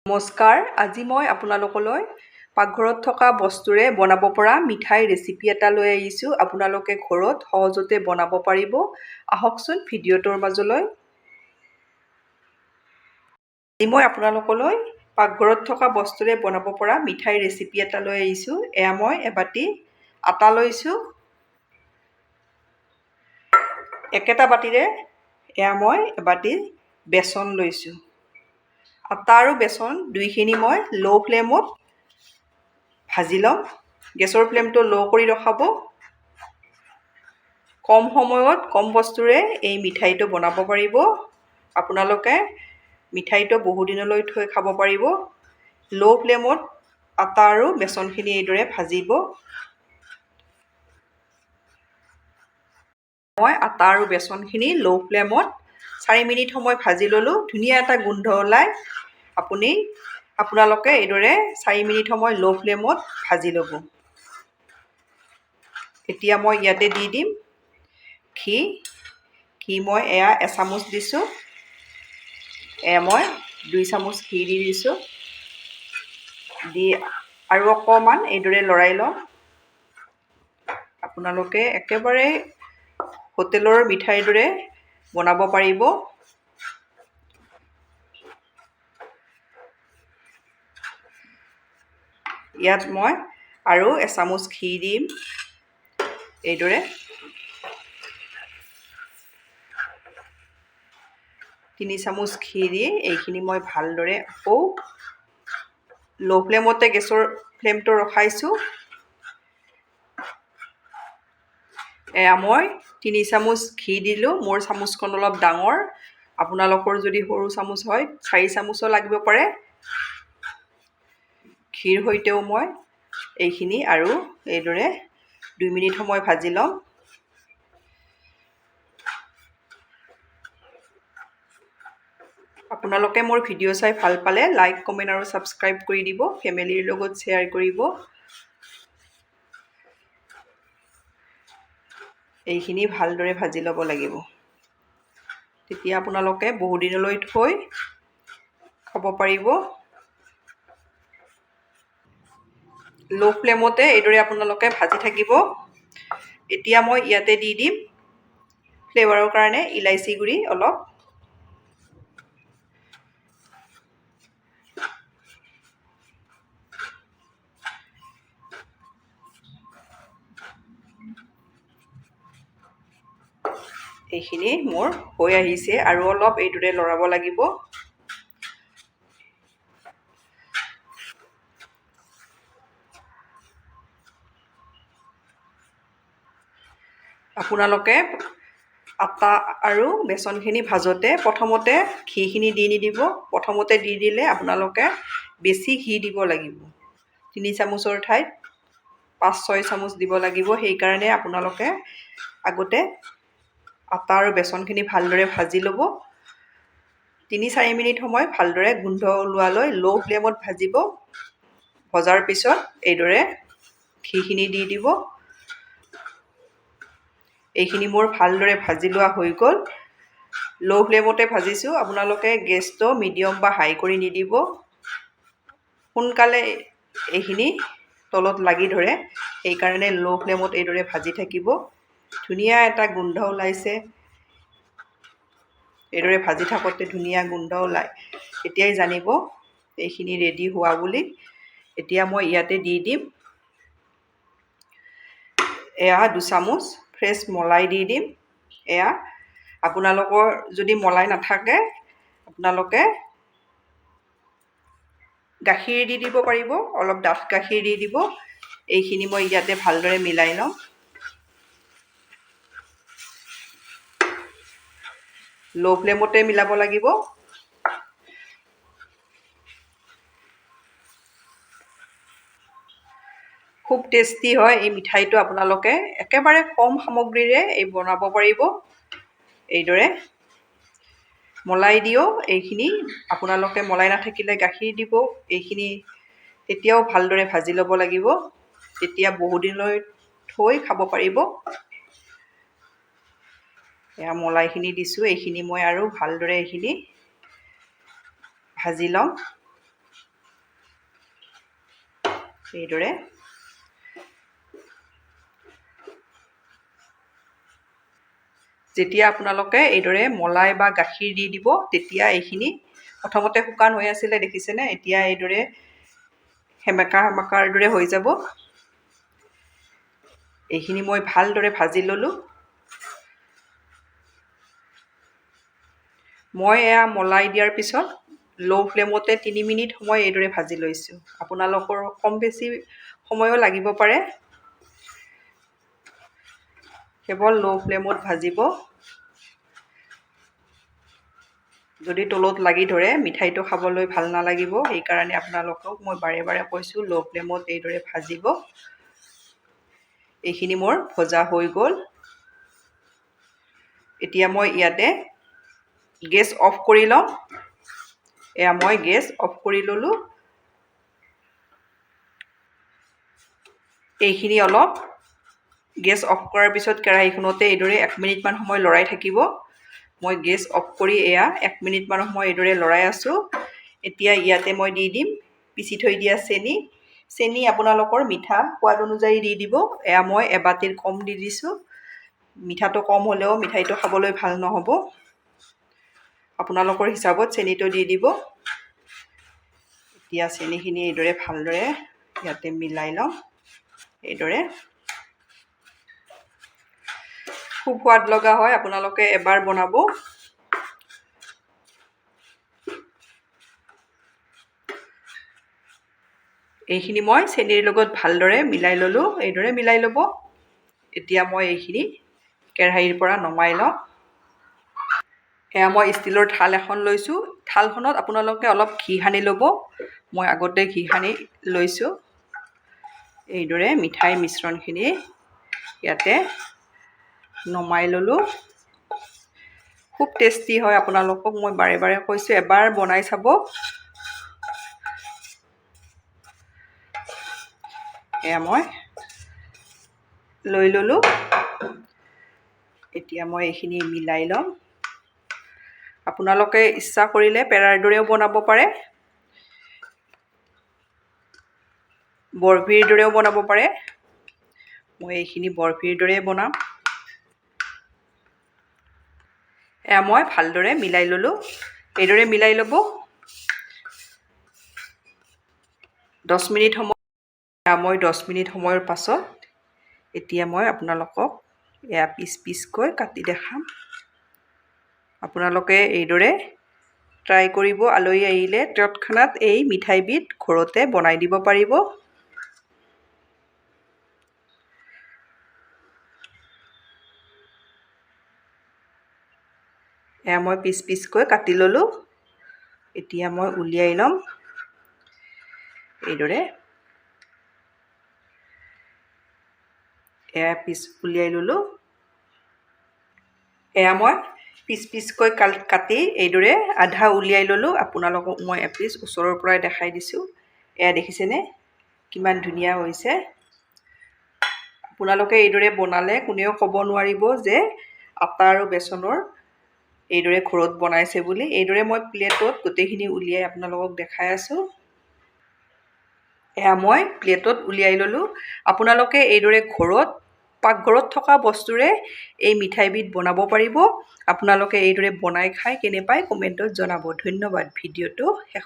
নমস্কাৰ, আজি মই আপোনালোকলৈ পাকঘৰত থকা বস্তুৰে বনাব পৰা মিঠাই ৰেচিপি এটা লৈ আহিছোঁ। আপোনালোকে ঘৰত সহজতে বনাব পাৰিব। আহকচোন ভিডিঅ'টোৰ মাজলৈ। আজি মই আপোনালোকলৈ পাকঘৰত থকা বস্তুৰে বনাব পৰা মিঠাই ৰেচিপি এটা লৈ আহিছোঁ। এয়া মই এবাটি আটা লৈছোঁ। একেটা বাটিৰে এয়া মই এবাটি বেচন লৈছোঁ। আটা আৰু বেচন দুইখিনি মই ল' ফ্লেমত ভাজি ল'ম। গেছৰ ফ্লেমটো ল' কৰি ৰখাব। কম সময়ত কম বস্তুৰে এই মিঠাইটো বনাব পাৰিব। আপোনালোকে মিঠাইটো বহুদিনলৈ থৈ খাব পাৰিব। ল' ফ্লেমত আটা আৰু বেচনখিনি এইদৰে ভাজিব। মই আটা আৰু বেচনখিনি ল' ফ্লেমত 4 মিনিট সময় ভাজি ল'লোঁ। ধুনীয়া এটা গোন্ধ ওলায়। আপোনালোকে এইদৰে 4 মিনিট সময় ল' ফ্লেমত ভাজি ল'ব। এতিয়া মই ইয়াতে দি দিম ঘি মই এয়া এচামুচ দিছোঁ। এয়া মই 2 চামুচ ঘি দি দিছোঁ। দি আৰু অকণমান এইদৰে লৰাই লওঁ। আপোনালোকে একেবাৰে হোটেলৰ মিঠাইৰ দৰে বনাব পাৰিব। ইয়াত মই আৰু এচামুচ ঘি দিম। এইদৰে 3 চামুচ ঘি দি এইখিনি মই ভালদৰে আকৌ ল' ফ্লেমতে গেছৰ ফ্লেমটো ৰখাইছোঁ। এয়া মই 3 চামুচ ঘি দিলোঁ। মোৰ চামুচখন অলপ ডাঙৰ। আপোনালোকৰ যদি সৰু চামুচ হয় 4 চামুচো লাগিব পাৰে। ঘিৰ সৈতেও মই এইখিনি আৰু এইদৰে 2 মিনিট সময় ভাজি ল'ম। আপোনালোকে মোৰ ভিডিঅ' চাই ভাল পালে লাইক, কমেণ্ট আৰু ছাবস্ক্ৰাইব কৰি দিব। ফেমিলিৰ লগত শ্বেয়াৰ কৰিব। এইখিনি ভালদৰে ভাজি ল'ব লাগিব। তেতিয়া আপোনালোকে বহুদিনলৈ থৈ খাব পাৰিব। ল' ফ্লেমতে এইদৰে আপোনালোকে ভাজি থাকিব। এতিয়া মই ইয়াতে দি দিম ফ্লেভাৰৰ কাৰণে ইলাইচি গুড়ি অলপ। এইখিনি মোৰ হৈ আহিছে আৰু অলপ এইদৰে লৰাব লাগিব। আপোনালোকে আটা আৰু বেচনখিনি ভাজোতে প্ৰথমতে ঘিখিনি দি নিদিব। প্ৰথমতে দি দিলে আপোনালোকে বেছি ঘি দিব লাগিব। 3 চামুচৰ ঠাইত 5-6 চামুচ দিব লাগিব। সেইকাৰণে আপোনালোকে আগতে আটা আৰু বেচনখিনি ভালদৰে ভাজি ল'ব। 3-4 মিনিট সময় ভালদৰে গোন্ধ ওলোৱালৈ ল' ফ্লেমত ভাজিব। ভজাৰ পিছত এইদৰে ঘিখিনি দি দিব। এইখিনি মোৰ ভালদৰে ভাজি লোৱা হৈ গ'ল। ল' ফ্লেমতে ভাজিছোঁ। আপোনালোকে গেছটো মিডিয়াম বা হাই কৰি নিদিব। সোনকালে এইখিনি তলত লাগি ধৰে। সেইকাৰণে ল' ফ্লেমত এইদৰে ভাজি থাকিব। ধুনীয়া এটা গোন্ধ ওলাইছে। এইদৰে ভাজি থাকোঁতে ধুনীয়া গোন্ধ ওলায়। তেতিয়াই জানিব এইখিনি ৰেডি হোৱা বুলি। এতিয়া মই ইয়াতে দি দিম এয়া 2 চামুচ ফ্ৰেছ মলাই দি দিম। এয়া আপোনালোকৰ যদি মলাই নাথাকে আপোনালোকে গাখীৰ দি দিব পাৰিব। অলপ ডাঠ গাখীৰ দি দিব। এইখিনি মই ইয়াতে ভালদৰে মিলাই লওঁ। ল' ফ্লেমতে মিলাব লাগিব। খুব টেষ্টি হয় এই মিঠাইটো। আপোনালোকে একেবাৰে কম সামগ্ৰীৰে এই বনাব পাৰিব। এইদৰে মলাই দিও। এইখিনি আপোনালোকে মলাই নাথাকিলে গাখীৰ দিব। এইখিনি তেতিয়াও ভালদৰে ভাজি ল'ব লাগিব। তেতিয়া বহুদিনলৈ থৈ খাব পাৰিব। এয়া মলাইখিনি দিছোঁ। এইখিনি মই আৰু ভালদৰে এইখিনি ভাজি ল'ম। এইদৰে যেতিয়া আপোনালোকে এইদৰে মলাই বা গাখীৰ দি দিব তেতিয়া এইখিনি প্ৰথমতে শুকান হৈ আছিলে দেখিছেনে, এতিয়া এইদৰে সেমেকাৰ দৰে হৈ যাব। এইখিনি মই ভালদৰে ভাজি ল'লোঁ। মই এয়া মলাই দিয়াৰ পিছত ল' ফ্লেমতে 3 মিনিট সময় এইদৰে ভাজি লৈছোঁ। আপোনালোকৰ কম বেছি সময়ো লাগিব পাৰে, কেৱল ল' ফ্লেমত ভাজিব। যদি তলত লাগি ধৰে মিঠাইটো খাবলৈ ভাল নালাগিব, সেইকাৰণে আপোনালোকক মই বাৰে বাৰে কৈছোঁ ল' ফ্লেমত এইদৰে ভাজিব। এইখিনি মোৰ ভজা হৈ গ'ল। এতিয়া মই ইয়াতে গেছ অফ কৰি ল'ম। এয়া মই গেছ অফ কৰি ল'লোঁ। এইখিনি অলপ গেছ অফ কৰাৰ পিছত কেৰাহীখনতে এইদৰে 1 মিনিটমান সময় লৰাই থাকিব। মই গেছ অফ কৰি এয়া 1 মিনিটমান সময় এইদৰে লৰাই আছোঁ। এতিয়া ইয়াতে মই দি দিম পিচি থৈ দিয়া চেনি। চেনি আপোনালোকৰ মিঠা সোৱাদ অনুযায়ী দি দিব। এয়া মই এবাতিৰ কম দি দিছোঁ। মিঠাটো কম হ'লেও মিঠাইটো খাবলৈ ভাল নহ'ব। আপোনালোকৰ হিচাপত চেনিটো দি দিব। এতিয়া চেনিখিনি এইদৰে ভালদৰে ইয়াতে মিলাই ল'ম। এইদৰে খুব সোৱাদ লগা হয়, আপোনালোকে এবাৰ বনাব। এইখিনি মই চেনিৰ লগত ভালদৰে মিলাই ল'লোঁ। এইদৰে মিলাই ল'ব। এতিয়া মই এইখিনি কেৰাহীৰ পৰা নমাই লওঁ। এয়া মই ষ্টিলৰ থাল এখন লৈছোঁ। থালখনত আপোনালোকে অলপ ঘি সানি ল'ব। মই আগতে ঘি সানি লৈছোঁ। এইদৰে মিঠাই মিশ্ৰণখিনি ইয়াতে নমাই ল'লোঁ। খুব টেষ্টি হয়, আপোনালোকক মই বাৰে বাৰে কৈছোঁ এবাৰ বনাই চাব। এয়া মই লৈ ল'লোঁ। এতিয়া মই এইখিনি মিলাই ল'ম। আপোনালোকে ইচ্ছা কৰিলে পেৰাৰ দৰেও বনাব পাৰে, বৰফিৰ দৰেও বনাব পাৰে। মই এইখিনি বৰফিৰ দৰেই বনাম। এয়া মই ভালদৰে মিলাই ল'লোঁ। এইদৰে মিলাই ল'ব। 10 মিনিট সময় মই 10 মিনিট সময়ৰ পাছত এতিয়া মই আপোনালোকক এয়া পিচ পিচকৈ কাটি দেখাম। আপোনালোকে এইদৰে ট্ৰাই কৰিব। আলহী আহিলে তৎক্ষণাত এই মিঠাইবিধ ঘৰতে বনাই দিব পাৰিব। এয়া মই পিচ পিচকৈ কাটি ল'লোঁ। এতিয়া মই উলিয়াই ল'ম। এইদৰে এয়া পিচ উলিয়াই ল'লোঁ। এয়া মই পিচ পিচকৈ কাটি এইদৰে আধা উলিয়াই ল'লোঁ। আপোনালোকক মই এপিচ ওচৰৰ পৰাই দেখাই দিছোঁ। এয়া দেখিছেনে কিমান ধুনীয়া হৈছে। আপোনালোকে এইদৰে বনালে কোনেও ক'ব নোৱাৰিব যে আটা আৰু বেচনৰ এইদৰে ঘৰত বনাইছে বুলি। এইদৰে মই প্লেটত গোটেইখিনি উলিয়াই আপোনালোকক দেখাই আছোঁ। এয়া মই প্লেটত উলিয়াই ল'লোঁ। আপোনালোকে এইদৰে ঘৰত পাকঘৰত থকা বস্তুৰে এই মিঠাইবিধ বনাব পাৰিব। আপোনালোকে এইদৰে বনাই খাই কেনে পায় কমেণ্টত জনাব। ধন্যবাদ। ভিডিঅ'টো শেষ